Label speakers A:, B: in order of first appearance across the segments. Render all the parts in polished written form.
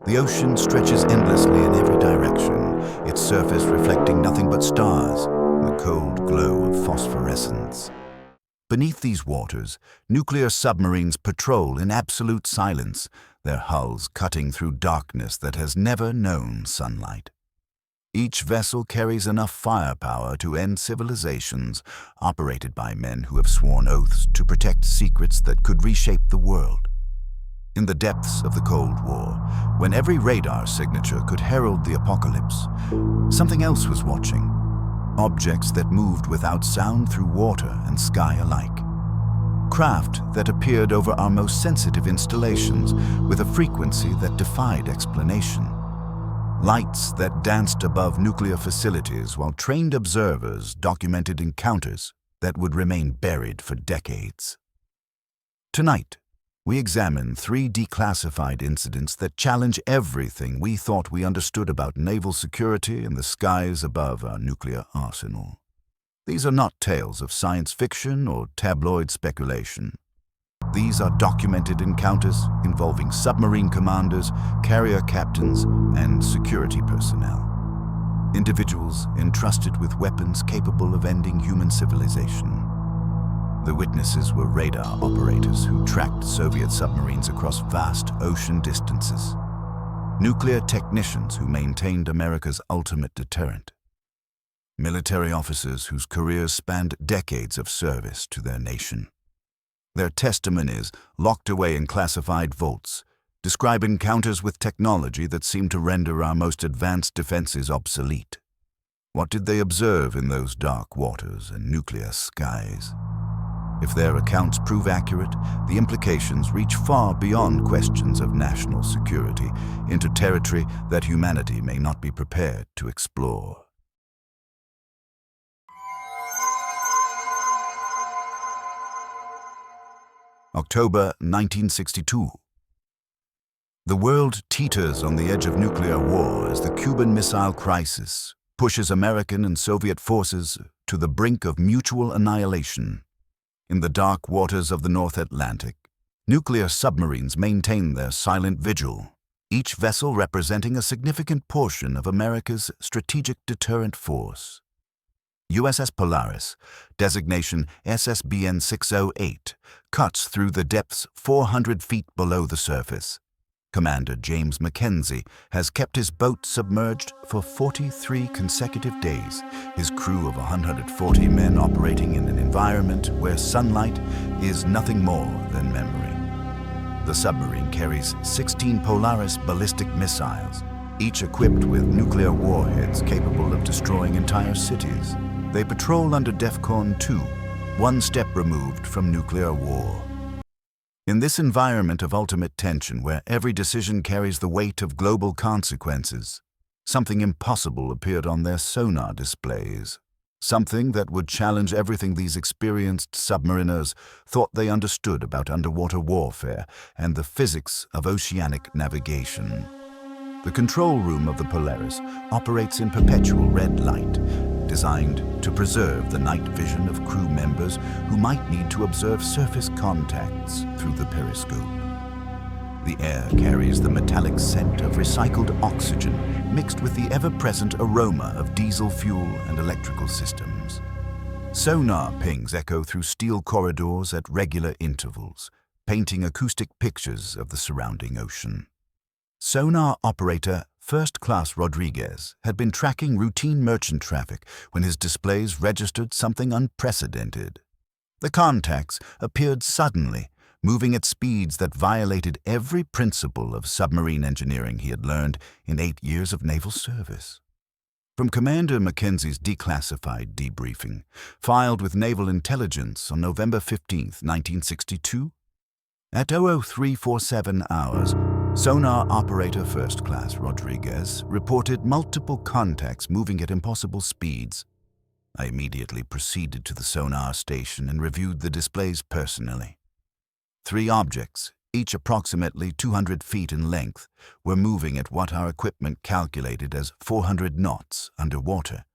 A: The ocean stretches endlessly in every direction, its surface reflecting nothing but stars, the cold glow of phosphorescence. Beneath these waters, nuclear submarines patrol in absolute silence, their hulls cutting through darkness that has never known sunlight. Each vessel carries enough firepower to end civilizations, operated by men who have sworn oaths to protect secrets that could reshape the world. In the depths of the Cold War, when every radar signature could herald the apocalypse, something else was watching. Objects that moved without sound through water and sky alike. Craft that appeared over our most sensitive installations with a frequency that defied explanation. Lights that danced above nuclear facilities while trained observers documented encounters that would remain buried for decades. Tonight, we examine 3 declassified incidents that challenge everything we thought we understood about naval security in the skies above our nuclear arsenal. These are not tales of science fiction or tabloid speculation. These are documented encounters involving submarine commanders, carrier captains, and security personnel. Individuals entrusted with weapons capable of ending human civilization. The witnesses were radar operators who tracked Soviet submarines across vast ocean distances. Nuclear technicians who maintained America's ultimate deterrent. Military officers whose careers spanned decades of service to their nation. Their testimonies, locked away in classified vaults, describe encounters with technology that seemed to render our most advanced defenses obsolete. What did they observe in those dark waters and nuclear skies? If their accounts prove accurate, the implications reach far beyond questions of national security into territory that humanity may not be prepared to explore. October 1962. The world teeters on the edge of nuclear war as the Cuban Missile Crisis pushes American and Soviet forces to the brink of mutual annihilation. In the dark waters of the North Atlantic, nuclear submarines maintain their silent vigil, each vessel representing a significant portion of America's strategic deterrent force. USS Polaris, designation SSBN 608, cuts through the depths 400 feet below the surface. Commander James Mackenzie has kept his boat submerged for 43 consecutive days, his crew of 140 men operating in an environment where sunlight is nothing more than memory. The submarine carries 16 Polaris ballistic missiles, each equipped with nuclear warheads capable of destroying entire cities. They patrol under DEFCON 2, one step removed from nuclear war. In this environment of ultimate tension where every decision carries the weight of global consequences, something impossible appeared on their sonar displays. Something that would challenge everything these experienced submariners thought they understood about underwater warfare and the physics of oceanic navigation. The control room of the Polaris operates in perpetual red light, designed to preserve the night vision of crew members who might need to observe surface contacts through the periscope. The air carries the metallic scent of recycled oxygen mixed with the ever-present aroma of diesel fuel and electrical systems. Sonar pings echo through steel corridors at regular intervals, painting acoustic pictures of the surrounding ocean. Sonar operator First Class Rodriguez had been tracking routine merchant traffic when his displays registered something unprecedented. The contacts appeared suddenly, moving at speeds that violated every principle of submarine engineering he had learned in 8 years of naval service. From Commander Mackenzie's declassified debriefing, filed with Naval Intelligence on November 15, 1962, at 00:0347 hours, Sonar operator First Class Rodriguez reported multiple contacts moving at impossible speeds. I immediately proceeded to the sonar station and reviewed the displays personally. 3 objects, each approximately 200 feet in length, were moving at what our equipment calculated as 400 knots underwater,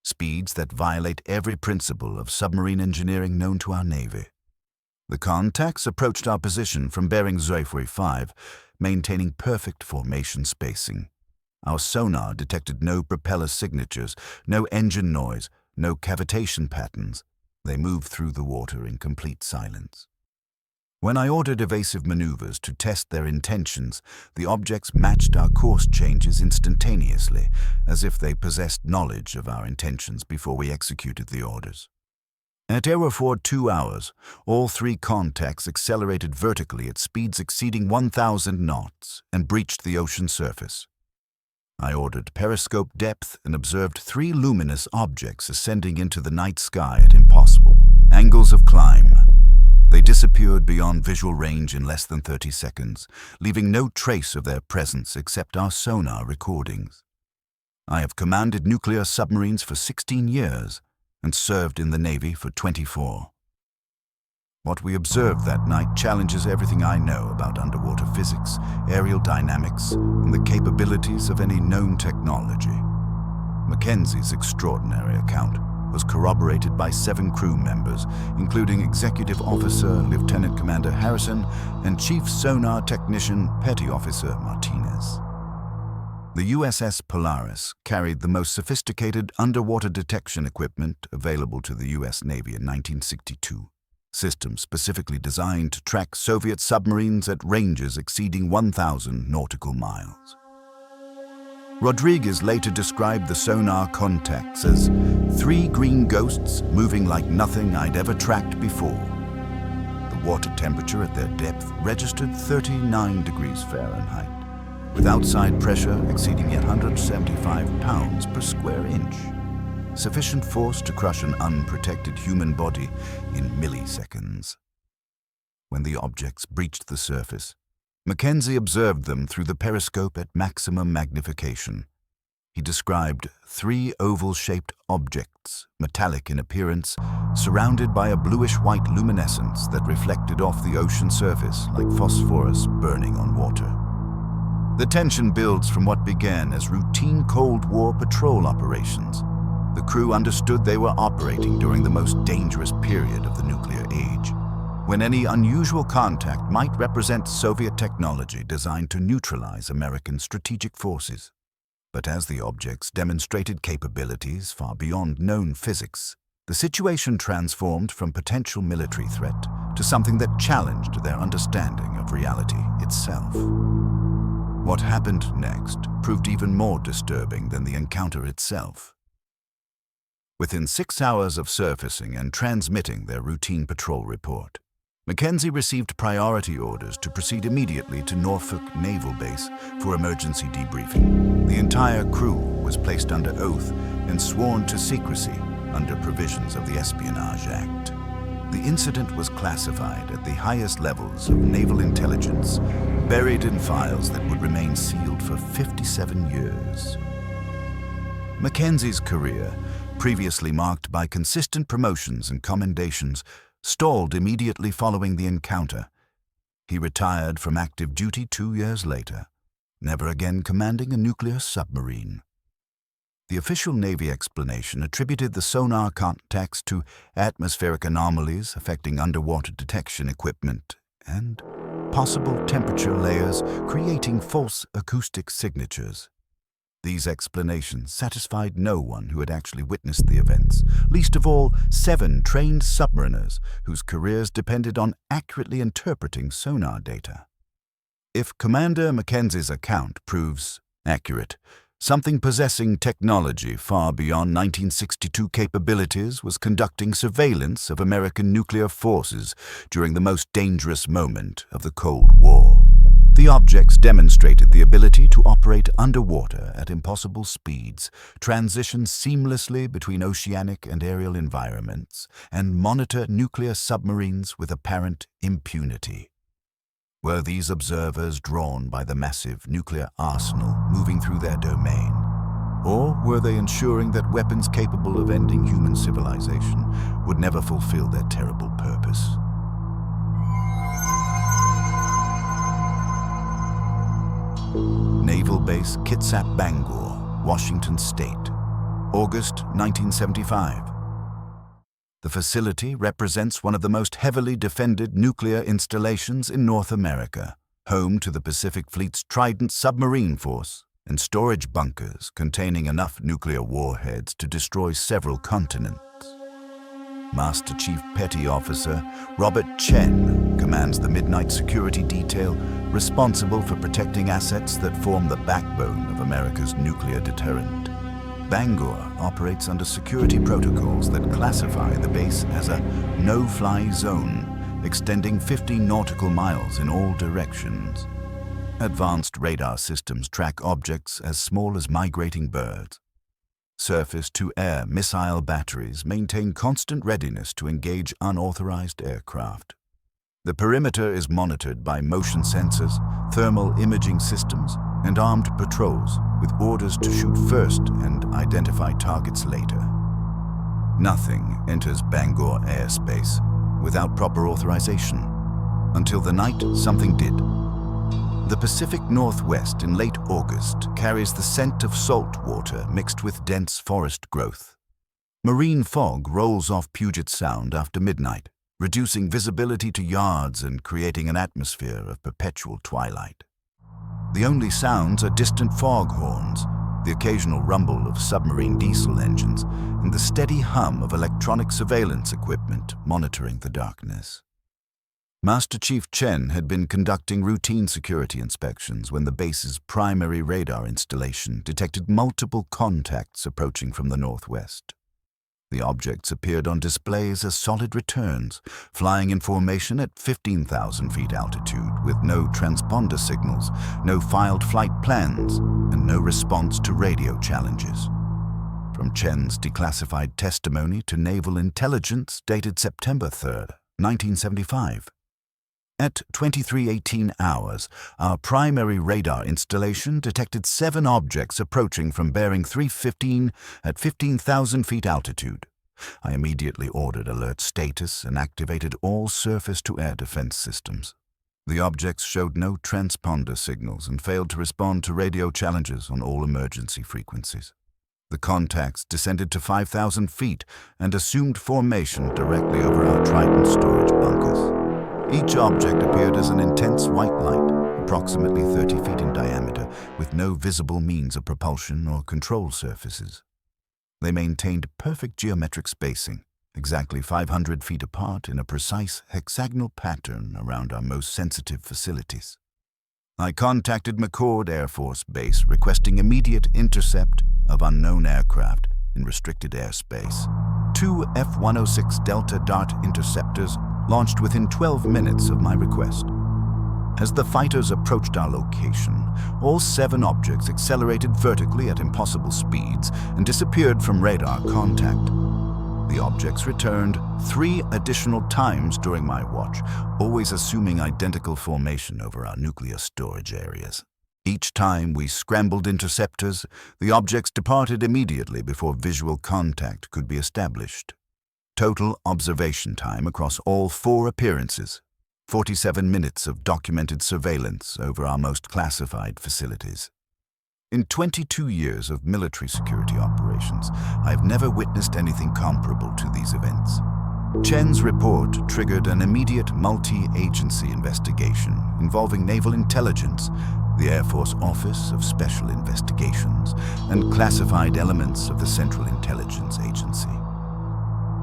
A: speeds that violate every principle of submarine engineering known to our Navy. The contacts approached our position from bearing 045, maintaining perfect formation spacing. Our sonar detected no propeller signatures, no engine noise, no cavitation patterns. They moved through the water in complete silence. When I ordered evasive maneuvers to test their intentions, the objects matched our course changes instantaneously, as if they possessed knowledge of our intentions before we executed the orders. At aeroforward 2 hours, all 3 contacts accelerated vertically at speeds exceeding 1,000 knots and breached the ocean surface. I ordered periscope depth and observed 3 luminous objects ascending into the night sky at impossible angles of climb. They disappeared beyond visual range in less than 30 seconds, leaving no trace of their presence except our sonar recordings. I have commanded nuclear submarines for 16 years and served in the Navy for 24. What we observed that night challenges everything I know about underwater physics, aerial dynamics, and the capabilities of any known technology. Mackenzie's extraordinary account was corroborated by 7 crew members, including Executive Officer Lieutenant Commander Harrison and Chief Sonar Technician Petty Officer Martinez. The USS Polaris carried the most sophisticated underwater detection equipment available to the U.S. Navy in 1962. Systems specifically designed to track Soviet submarines at ranges exceeding 1,000 nautical miles. Rodriguez later described the sonar contacts as 3 green ghosts moving like nothing I'd ever tracked before. The water temperature at their depth registered 39 degrees Fahrenheit, with outside pressure exceeding 175 pounds per square inch, sufficient force to crush an unprotected human body in milliseconds. When the objects breached the surface, Mackenzie observed them through the periscope at maximum magnification. He described 3 oval-shaped objects, metallic in appearance, surrounded by a bluish-white luminescence that reflected off the ocean surface like phosphorus burning on water. The tension builds from what began as routine Cold War patrol operations. The crew understood they were operating during the most dangerous period of the nuclear age, when any unusual contact might represent Soviet technology designed to neutralize American strategic forces. But as the objects demonstrated capabilities far beyond known physics, the situation transformed from potential military threat to something that challenged their understanding of reality itself. What happened next proved even more disturbing than the encounter itself. Within 6 hours of surfacing and transmitting their routine patrol report, Mackenzie received priority orders to proceed immediately to Norfolk Naval Base for emergency debriefing. The entire crew was placed under oath and sworn to secrecy under provisions of the Espionage Act. The incident was classified at the highest levels of naval intelligence, buried in files that would remain sealed for 57 years. Mackenzie's career, previously marked by consistent promotions and commendations, stalled immediately following the encounter. He retired from active duty 2 years later, never again commanding a nuclear submarine. The official Navy explanation attributed the sonar contacts to atmospheric anomalies affecting underwater detection equipment and possible temperature layers creating false acoustic signatures. These explanations satisfied no one who had actually witnessed the events, least of all 7 trained submariners whose careers depended on accurately interpreting sonar data. If Commander Mackenzie's account proves accurate, something possessing technology far beyond 1962 capabilities was conducting surveillance of American nuclear forces during the most dangerous moment of the Cold War. The objects demonstrated the ability to operate underwater at impossible speeds, transition seamlessly between oceanic and aerial environments, and monitor nuclear submarines with apparent impunity. Were these observers drawn by the massive nuclear arsenal moving through their domain? Or were they ensuring that weapons capable of ending human civilization would never fulfill their terrible purpose? Naval Base Kitsap Bangor, Washington State, August 1975. The facility represents one of the most heavily defended nuclear installations in North America, home to the Pacific Fleet's Trident submarine force and storage bunkers containing enough nuclear warheads to destroy several continents. Master Chief Petty Officer Robert Chen commands the Midnight Security Detail responsible for protecting assets that form the backbone of America's nuclear deterrent. Bangor operates under security protocols that classify the base as a no-fly zone, extending 50 nautical miles in all directions. Advanced radar systems track objects as small as migrating birds. Surface-to-air missile batteries maintain constant readiness to engage unauthorized aircraft. The perimeter is monitored by motion sensors, thermal imaging systems, and armed patrols with orders to shoot first and identify targets later. Nothing enters Bangor airspace without proper authorization. Until the night something did. The Pacific Northwest in late August carries the scent of salt water mixed with dense forest growth. Marine fog rolls off Puget Sound after midnight, reducing visibility to yards and creating an atmosphere of perpetual twilight. The only sounds are distant foghorns, the occasional rumble of submarine diesel engines, and the steady hum of electronic surveillance equipment monitoring the darkness. Master Chief Chen had been conducting routine security inspections when the base's primary radar installation detected multiple contacts approaching from the northwest. The objects appeared on displays as solid returns, flying in formation at 15,000 feet altitude with no transponder signals, no filed flight plans, and no response to radio challenges. From Chen's declassified testimony to Naval intelligence dated September 3, 1975. At 23:18 hours, our primary radar installation detected 7 objects approaching from bearing 315 at 15,000 feet altitude. I immediately ordered alert status and activated all surface-to-air defense systems. The objects showed no transponder signals and failed to respond to radio challenges on all emergency frequencies. The contacts descended to 5,000 feet and assumed formation directly over our Trident storage bunkers. Each object appeared as an intense white light, approximately 30 feet in diameter, with no visible means of propulsion or control surfaces. They maintained perfect geometric spacing, exactly 500 feet apart in a precise hexagonal pattern around our most sensitive facilities. I contacted McCord Air Force Base requesting immediate intercept of unknown aircraft in restricted airspace. 2 F-106 Delta Dart interceptors launched within 12 minutes of my request. As the fighters approached our location, all 7 objects accelerated vertically at impossible speeds and disappeared from radar contact. The objects returned 3 additional times during my watch, always assuming identical formation over our nuclear storage areas. Each time we scrambled interceptors, the objects departed immediately before visual contact could be established. Total observation time across all 4 appearances, 47 minutes of documented surveillance over our most classified facilities. In 22 years of military security operations, I have never witnessed anything comparable to these events. Chen's report triggered an immediate multi-agency investigation involving Naval Intelligence, the Air Force Office of Special Investigations, and classified elements of the Central Intelligence Agency.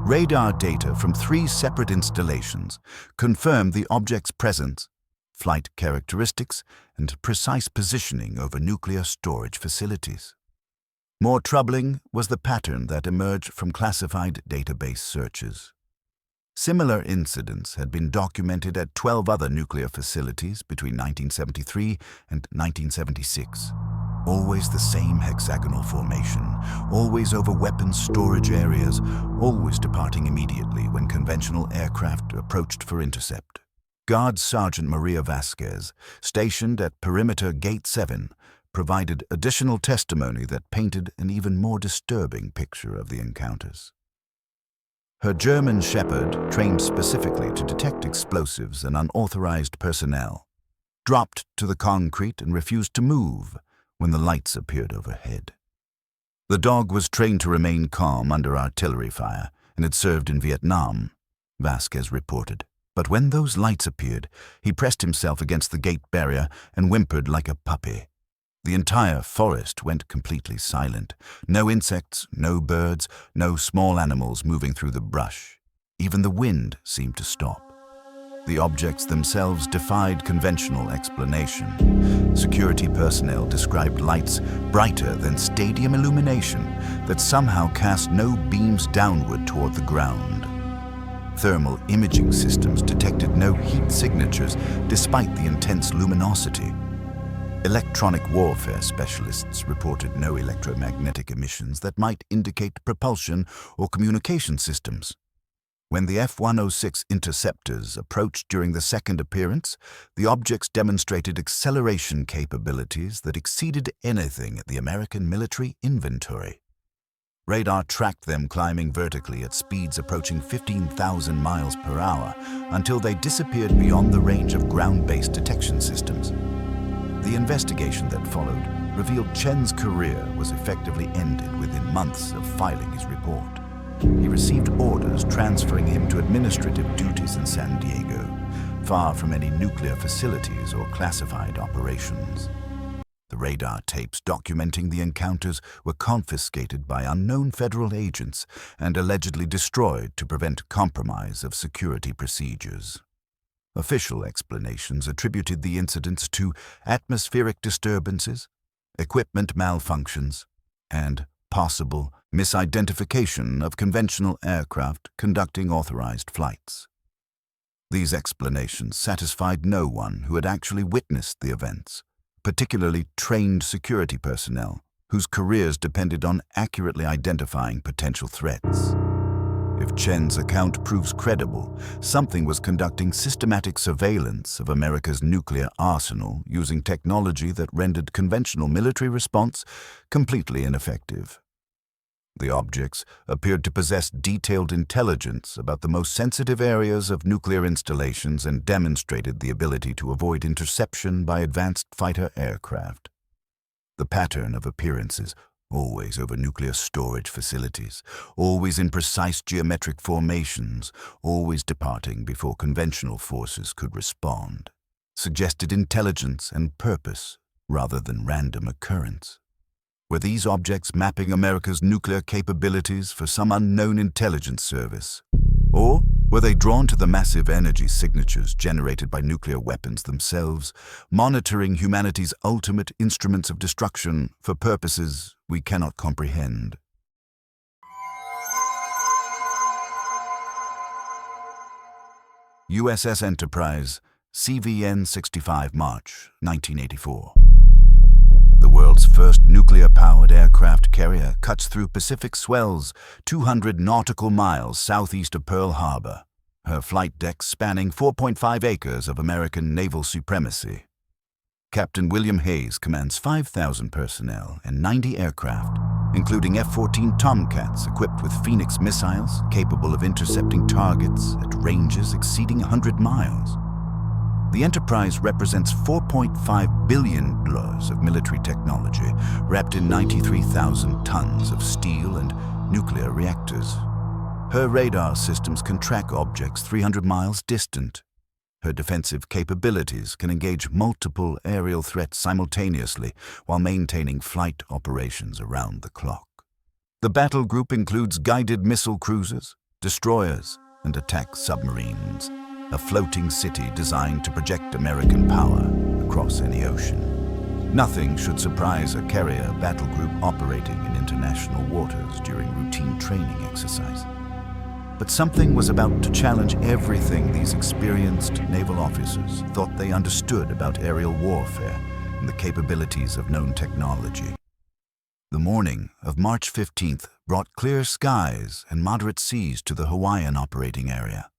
A: Radar data from 3 separate installations confirmed the object's presence, flight characteristics, and precise positioning over nuclear storage facilities. More troubling was the pattern that emerged from classified database searches. Similar incidents had been documented at 12 other nuclear facilities between 1973 and 1976. Always the same hexagonal formation, always over weapons storage areas, always departing immediately when conventional aircraft approached for intercept. Guard Sergeant Maria Vasquez, stationed at Perimeter Gate 7, provided additional testimony that painted an even more disturbing picture of the encounters. Her German Shepherd, trained specifically to detect explosives and unauthorized personnel, dropped to the concrete and refused to move when the lights appeared overhead. The dog was trained to remain calm under artillery fire and had served in Vietnam, Vasquez reported. But when those lights appeared, he pressed himself against the gate barrier and whimpered like a puppy. The entire forest went completely silent. No insects, no birds, no small animals moving through the brush. Even the wind seemed to stop. The objects themselves defied conventional explanation. Security personnel described lights brighter than stadium illumination that somehow cast no beams downward toward the ground. Thermal imaging systems detected no heat signatures despite the intense luminosity. Electronic warfare specialists reported no electromagnetic emissions that might indicate propulsion or communication systems. When the F-106 interceptors approached during the second appearance, the objects demonstrated acceleration capabilities that exceeded anything at the American military inventory. Radar tracked them climbing vertically at speeds approaching 15,000 miles per hour until they disappeared beyond the range of ground-based detection systems. The investigation that followed revealed Chen's career was effectively ended within months of filing his report. He received orders transferring him to administrative duties in San Diego, far from any nuclear facilities or classified operations. The radar tapes documenting the encounters were confiscated by unknown federal agents and allegedly destroyed to prevent compromise of security procedures. Official explanations attributed the incidents to atmospheric disturbances, equipment malfunctions, and possible misidentification of conventional aircraft conducting authorized flights. These explanations satisfied no one who had actually witnessed the events, particularly trained security personnel whose careers depended on accurately identifying potential threats. If Chen's account proves credible, something was conducting systematic surveillance of America's nuclear arsenal using technology that rendered conventional military response completely ineffective. The objects appeared to possess detailed intelligence about the most sensitive areas of nuclear installations and demonstrated the ability to avoid interception by advanced fighter aircraft. The pattern of appearances, always over nuclear storage facilities, always in precise geometric formations, always departing before conventional forces could respond, suggested intelligence and purpose rather than random occurrence. Were these objects mapping America's nuclear capabilities for some unknown intelligence service? Or were they drawn to the massive energy signatures generated by nuclear weapons themselves, monitoring humanity's ultimate instruments of destruction for purposes we cannot comprehend? USS Enterprise, CVN-65 March, 1984. The world's first nuclear-powered aircraft carrier cuts through Pacific swells 200 nautical miles southeast of Pearl Harbor, her flight deck spanning 4.5 acres of American naval supremacy. Captain William Hayes commands 5,000 personnel and 90 aircraft, including F-14 Tomcats equipped with Phoenix missiles capable of intercepting targets at ranges exceeding 100 miles. The Enterprise represents $4.5 billion of military technology wrapped in 93,000 tons of steel and nuclear reactors. Her radar systems can track objects 300 miles distant. Her defensive capabilities can engage multiple aerial threats simultaneously while maintaining flight operations around the clock. The battle group includes guided missile cruisers, destroyers, and attack submarines, a floating city designed to project American power across any ocean. Nothing should surprise a carrier battle group operating in international waters during routine training exercise. But something was about to challenge everything these experienced naval officers thought they understood about aerial warfare and the capabilities of known technology. The morning of March 15th brought clear skies and moderate seas to the Hawaiian operating area.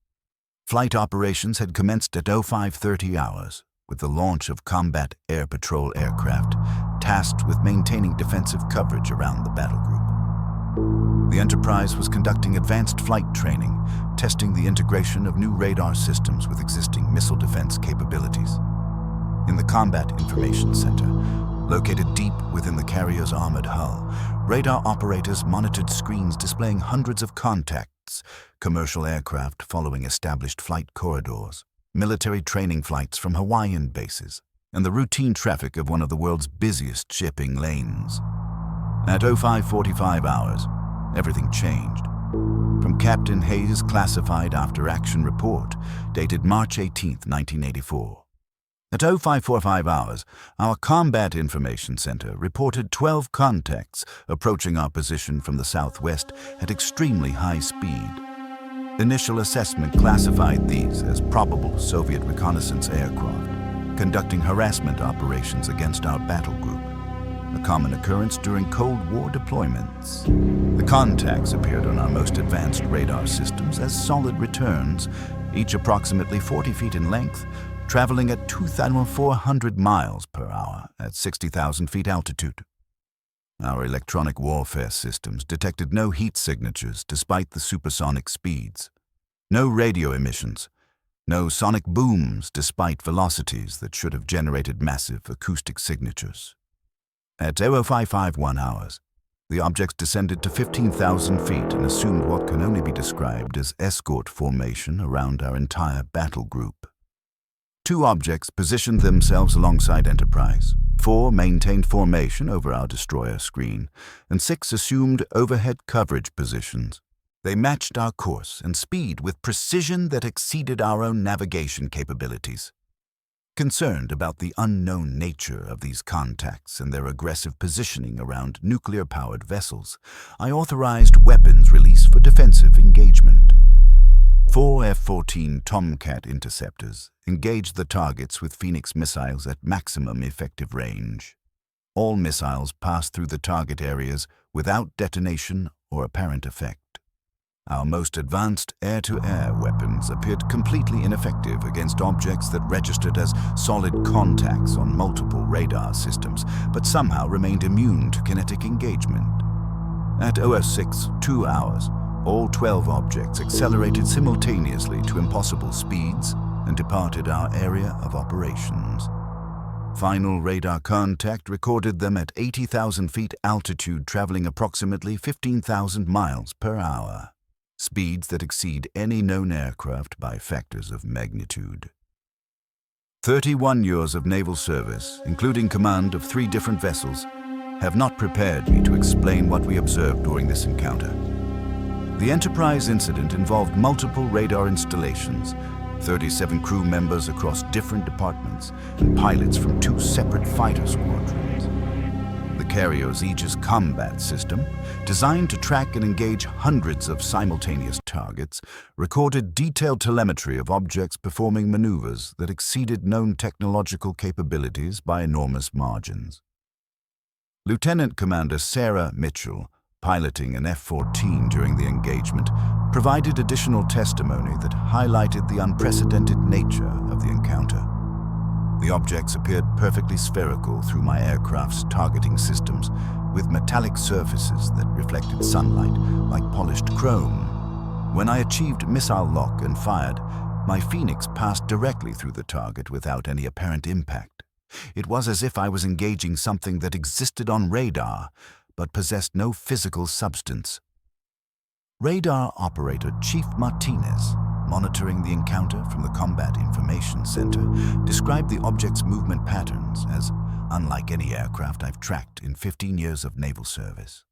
A: Flight operations had commenced at 05:30 hours, with the launch of combat air patrol aircraft tasked with maintaining defensive coverage around the battle group. The Enterprise was conducting advanced flight training, testing the integration of new radar systems with existing missile defense capabilities. In the Combat Information Center, located deep within the carrier's armored hull, radar operators monitored screens displaying hundreds of contacts jets, commercial aircraft following established flight corridors, military training flights from Hawaiian bases, and the routine traffic of one of the world's busiest shipping lanes. At 05:45 hours, everything changed. From Captain Hayes' classified after-action report, dated March 18, 1984. At 05:45 hours, our Combat Information Center reported 12 contacts approaching our position from the southwest at extremely high speed. Initial assessment classified these as probable Soviet reconnaissance aircraft, conducting harassment operations against our battle group, a common occurrence during Cold War deployments. The contacts appeared on our most advanced radar systems as solid returns, each approximately 40 feet in length, traveling at 2,400 miles per hour at 60,000 feet altitude. Our electronic warfare systems detected no heat signatures despite the supersonic speeds, no radio emissions, no sonic booms despite velocities that should have generated massive acoustic signatures. At 05:51 hours, the objects descended to 15,000 feet and assumed what can only be described as escort formation around our entire battle group. 2 objects positioned themselves alongside Enterprise, 4 maintained formation over our destroyer screen, and 6 assumed overhead coverage positions. They matched our course and speed with precision that exceeded our own navigation capabilities. Concerned about the unknown nature of these contacts and their aggressive positioning around nuclear-powered vessels, I authorized weapons release for defensive engagement. 4 F-14 Tomcat interceptors engaged the targets with Phoenix missiles at maximum effective range. All missiles passed through the target areas without detonation or apparent effect. Our most advanced air-to-air weapons appeared completely ineffective against objects that registered as solid contacts on multiple radar systems, but somehow remained immune to kinetic engagement. At 06:02 hours, all 12 objects accelerated simultaneously to impossible speeds and departed our area of operations. Final radar contact recorded them at 80,000 feet altitude, traveling approximately 15,000 miles per hour, speeds that exceed any known aircraft by factors of magnitude. 31 years of naval service, including command of 3 different vessels, have not prepared me to explain what we observed during this encounter. The Enterprise incident involved multiple radar installations, 37 crew members across different departments, and pilots from 2 separate fighter squadrons. The carrier's Aegis combat system, designed to track and engage hundreds of simultaneous targets, recorded detailed telemetry of objects performing maneuvers that exceeded known technological capabilities by enormous margins. Lieutenant Commander Sarah Mitchell, piloting an F-14 during the engagement, provided additional testimony that highlighted the unprecedented nature of the encounter. The objects appeared perfectly spherical through my aircraft's targeting systems, with metallic surfaces that reflected sunlight like polished chrome. When I achieved missile lock and fired, my Phoenix passed directly through the target without any apparent impact. It was as if I was engaging something that existed on radar, but possessed no physical substance. Radar operator Chief Martinez, monitoring the encounter from the Combat Information Center, described the object's movement patterns as unlike any aircraft I've tracked in 15 years of naval service.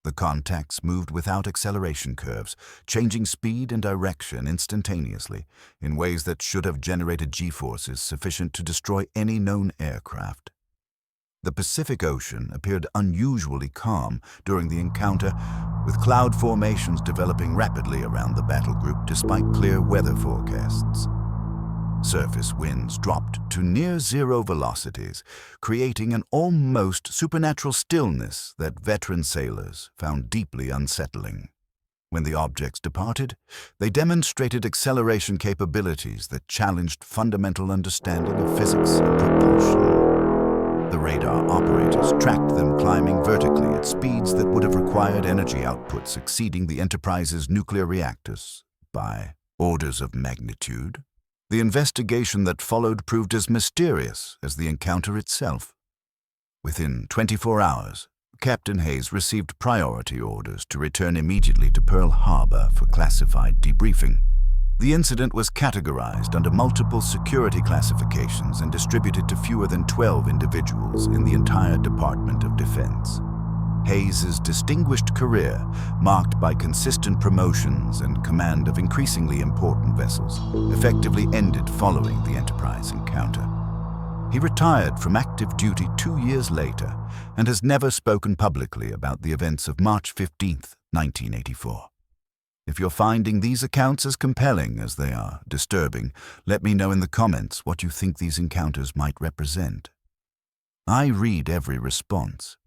A: The contacts moved without acceleration curves, changing speed and direction instantaneously in ways that should have generated G-forces sufficient to destroy any known aircraft. The Pacific Ocean appeared unusually calm during the encounter, with cloud formations developing rapidly around the battle group despite clear weather forecasts. Surface winds dropped to near-zero velocities, creating an almost supernatural stillness that veteran sailors found deeply unsettling. When the objects departed, they demonstrated acceleration capabilities that challenged fundamental understanding of physics and propulsion. The radar operators tracked them climbing vertically at speeds that would have required energy outputs exceeding the Enterprise's nuclear reactors by orders of magnitude. The investigation that followed proved as mysterious as the encounter itself. Within 24 hours, Captain Hayes received priority orders to return immediately to Pearl Harbor for classified debriefing. The incident was categorized under multiple security classifications and distributed to fewer than 12 individuals in the entire Department of Defense. Hayes's distinguished career, marked by consistent promotions and command of increasingly important vessels, effectively ended following the Enterprise encounter. He retired from active duty 2 years later and has never spoken publicly about the events of March 15, 1984. If you're finding these accounts as compelling as they are disturbing, let me know in the comments what you think these encounters might represent. I read every response.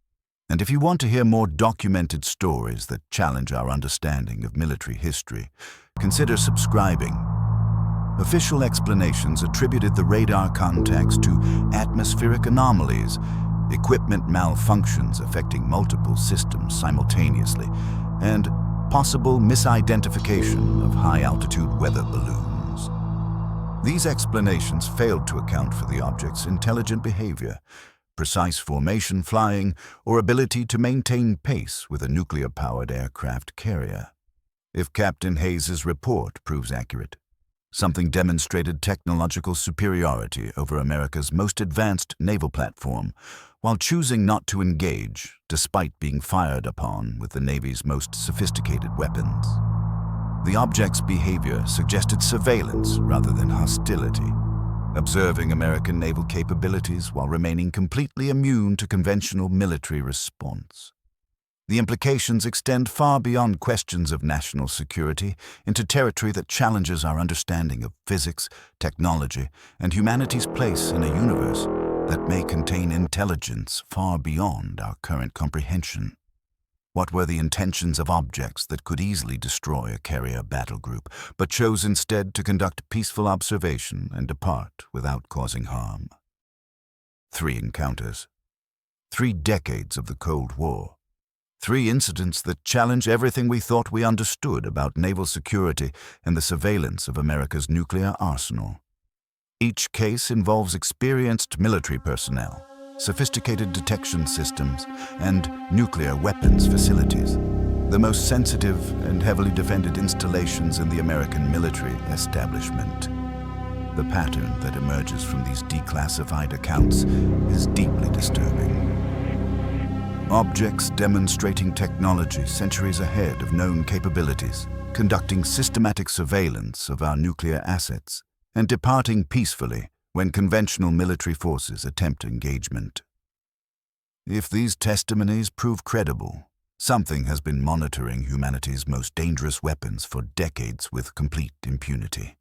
A: And if you want to hear more documented stories that challenge our understanding of military history, consider subscribing. Official explanations attributed the radar contacts to atmospheric anomalies, equipment malfunctions affecting multiple systems simultaneously, and possible misidentification of high-altitude weather balloons. These explanations failed to account for the object's intelligent behavior, precise formation flying, or ability to maintain pace with a nuclear-powered aircraft carrier. If Captain Hayes's report proves accurate, something demonstrated technological superiority over America's most advanced naval platform, while choosing not to engage despite being fired upon with the Navy's most sophisticated weapons. The object's behavior suggested surveillance rather than hostility, observing American naval capabilities while remaining completely immune to conventional military response. The implications extend far beyond questions of national security into territory that challenges our understanding of physics, technology, and humanity's place in a universe that may contain intelligence far beyond our current comprehension. What were the intentions of objects that could easily destroy a carrier battle group, but chose instead to conduct peaceful observation and depart without causing harm? 3 encounters. 3 decades of the Cold War. 3 incidents that challenge everything we thought we understood about naval security and the surveillance of America's nuclear arsenal. Each case involves experienced military personnel, sophisticated detection systems, and nuclear weapons facilities, the most sensitive and heavily defended installations in the American military establishment. The pattern that emerges from these declassified accounts is deeply disturbing. Objects demonstrating technology centuries ahead of known capabilities, conducting systematic surveillance of our nuclear assets, and departing peacefully when conventional military forces attempt engagement. If these testimonies prove credible, something has been monitoring humanity's most dangerous weapons for decades with complete impunity.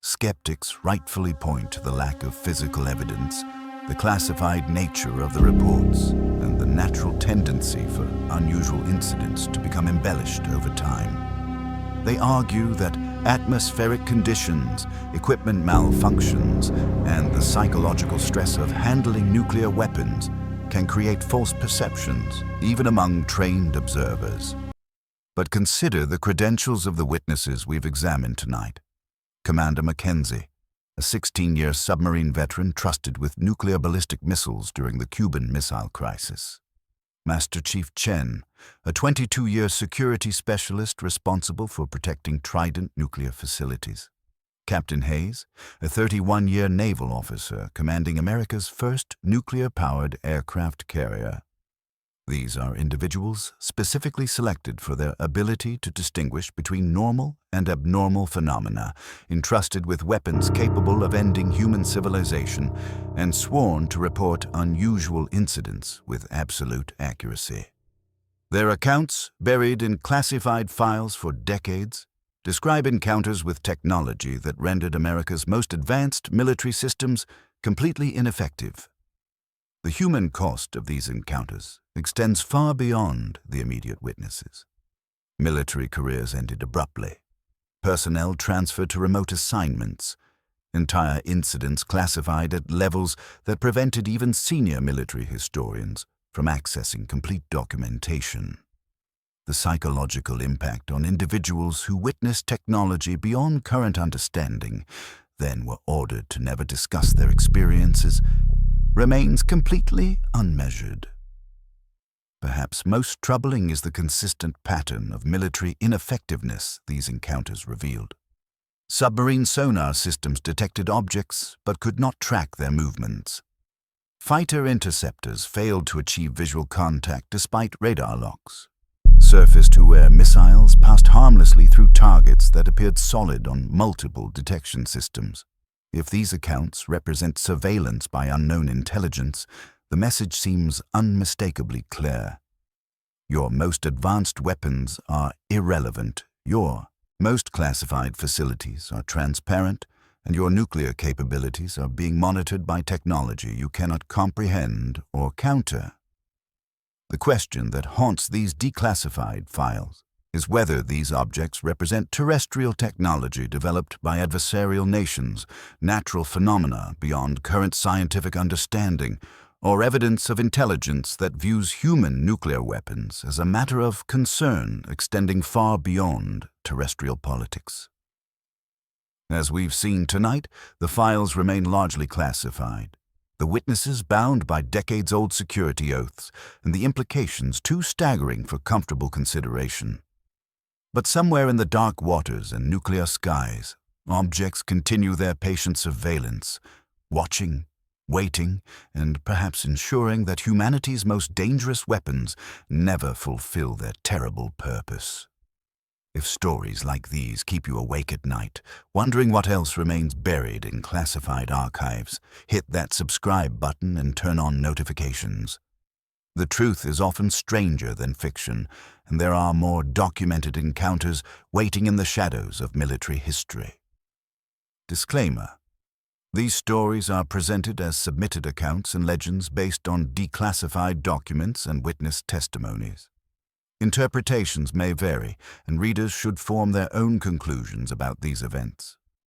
A: Skeptics rightfully point to the lack of physical evidence, the classified nature of the reports, and the natural tendency for unusual incidents to become embellished over time. They argue that atmospheric conditions, equipment malfunctions, and the psychological stress of handling nuclear weapons can create false perceptions, even among trained observers. But consider the credentials of the witnesses we've examined tonight. Commander Mackenzie, a 16-year submarine veteran trusted with nuclear ballistic missiles during the Cuban Missile Crisis. Master Chief Chen, a 22-year security specialist responsible for protecting Trident nuclear facilities. Captain Hayes, a 31-year naval officer commanding America's first nuclear-powered aircraft carrier. These are individuals specifically selected for their ability to distinguish between normal and abnormal phenomena, entrusted with weapons capable of ending human civilization, and sworn to report unusual incidents with absolute accuracy. Their accounts, buried in classified files for decades, describe encounters with technology that rendered America's most advanced military systems completely ineffective. The human cost of these encounters extends far beyond the immediate witnesses. Military careers ended abruptly. Personnel transferred to remote assignments. Entire incidents classified at levels that prevented even senior military historians from accessing complete documentation. The psychological impact on individuals who witnessed technology beyond current understanding, then were ordered to never discuss their experiences, remains completely unmeasured. Perhaps perhaps most troubling is the consistent pattern of military ineffectiveness these encounters revealed. Submarine sonar systems detected objects but could not track their movements. Fighter interceptors failed to achieve visual contact despite radar locks. Surface-to-air missiles passed harmlessly through targets that appeared solid on multiple detection systems. If these accounts represent surveillance by unknown intelligence, the message seems unmistakably clear. Your most advanced weapons are irrelevant. Your most classified facilities are transparent, and your nuclear capabilities are being monitored by technology you cannot comprehend or counter. The question that haunts these declassified files is whether these objects represent terrestrial technology developed by adversarial nations, natural phenomena beyond current scientific understanding, or evidence of intelligence that views human nuclear weapons as a matter of concern extending far beyond terrestrial politics. As we've seen tonight, the files remain largely classified, the witnesses bound by decades-old security oaths, and the implications too staggering for comfortable consideration. But somewhere in the dark waters and nuclear skies, objects continue their patient surveillance, watching, waiting, and perhaps ensuring that humanity's most dangerous weapons never fulfill their terrible purpose. If stories like these keep you awake at night, wondering what else remains buried in classified archives, hit that subscribe button and turn on notifications. The truth is often stranger than fiction, and there are more documented encounters waiting in the shadows of military history. Disclaimer: these stories are presented as submitted accounts and legends based on declassified documents and witness testimonies. Interpretations may vary, and readers should form their own conclusions about these events.